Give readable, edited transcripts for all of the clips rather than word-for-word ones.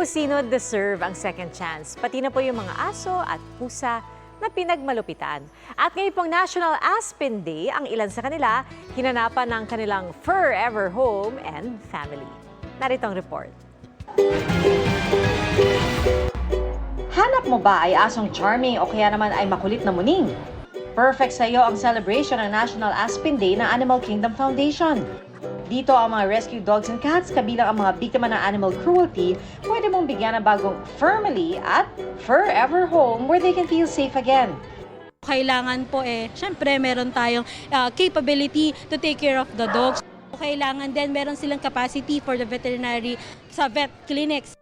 sino deserve ang second chance, pati na po yung mga aso at pusa na pinagmalupitan. At ngayon pong National Aspen Day, ang ilan sa kanila hinanapan ng kanilang forever home and family. Narito ang report. Hanap mo ba ay asong charming o kaya naman ay makulit na muning? Perfect sa iyo ang celebration ng National Aspen Day ng Animal Kingdom Foundation. Dito ang mga rescue dogs and cats kabilang ang mga biktima ng animal cruelty, pwede mong bigyan ng bagong family at forever home where they can feel safe again. Kailangan po syempre meron tayong capability to take care of the dogs. Kailangan din meron silang capacity for the veterinary sa vet clinics.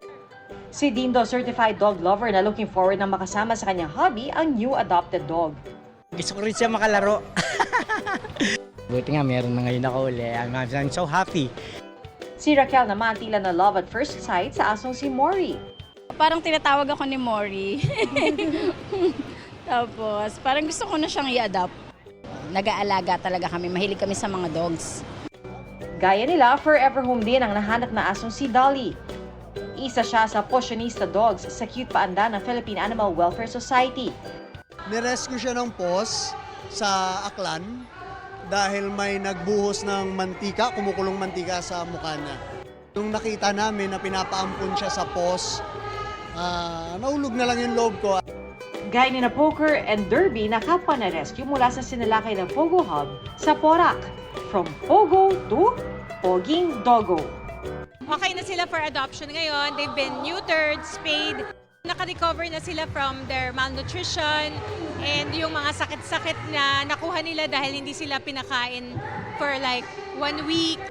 Si Dindo, certified dog lover na looking forward na makasama sa kanyang hobby ang new adopted dog. Gusto ko rin siya makalaro. Buti nga meron na ngayon ako uli. I'm so happy. Si Raquel naman tila na love at first sight sa asong si Mori. Parang tinatawag ako ni Mori. Tapos parang gusto ko na siyang i-adopt. Nag-aalaga talaga kami, mahilig kami sa mga dogs. Gaya nila, forever home din ang nahanap na asong si Dolly. Isa siya sa Posionista Dogs sa cute paanda ng Philippine Animal Welfare Society. Nirescue siya ng POS sa Aklan dahil may nagbuhos ng mantika, kumukulong mantika sa mukha niya. Nung nakita namin na pinapaampun siya sa POS, naulog na lang yung loob ko. Gaya ni na Poker and Derby na kapwa na rescue mula sa sinalakay ng Pogo Hub sa Porac. From Pogo to Poging Doggo. Okay na sila for adoption ngayon. They've been neutered, spayed. Naka-recover na sila from their malnutrition and yung mga sakit-sakit na nakuha nila dahil hindi sila pinakain for like 1 week.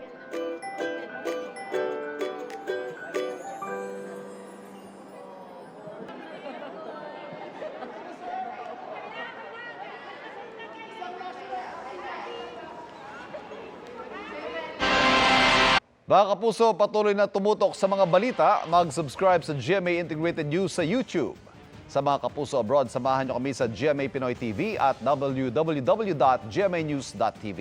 Mga kapuso, patuloy na tumutok sa mga balita. Mag-subscribe sa GMA Integrated News sa YouTube. Sa mga kapuso abroad, samahan niyo kami sa GMA Pinoy TV at www.gmanews.tv.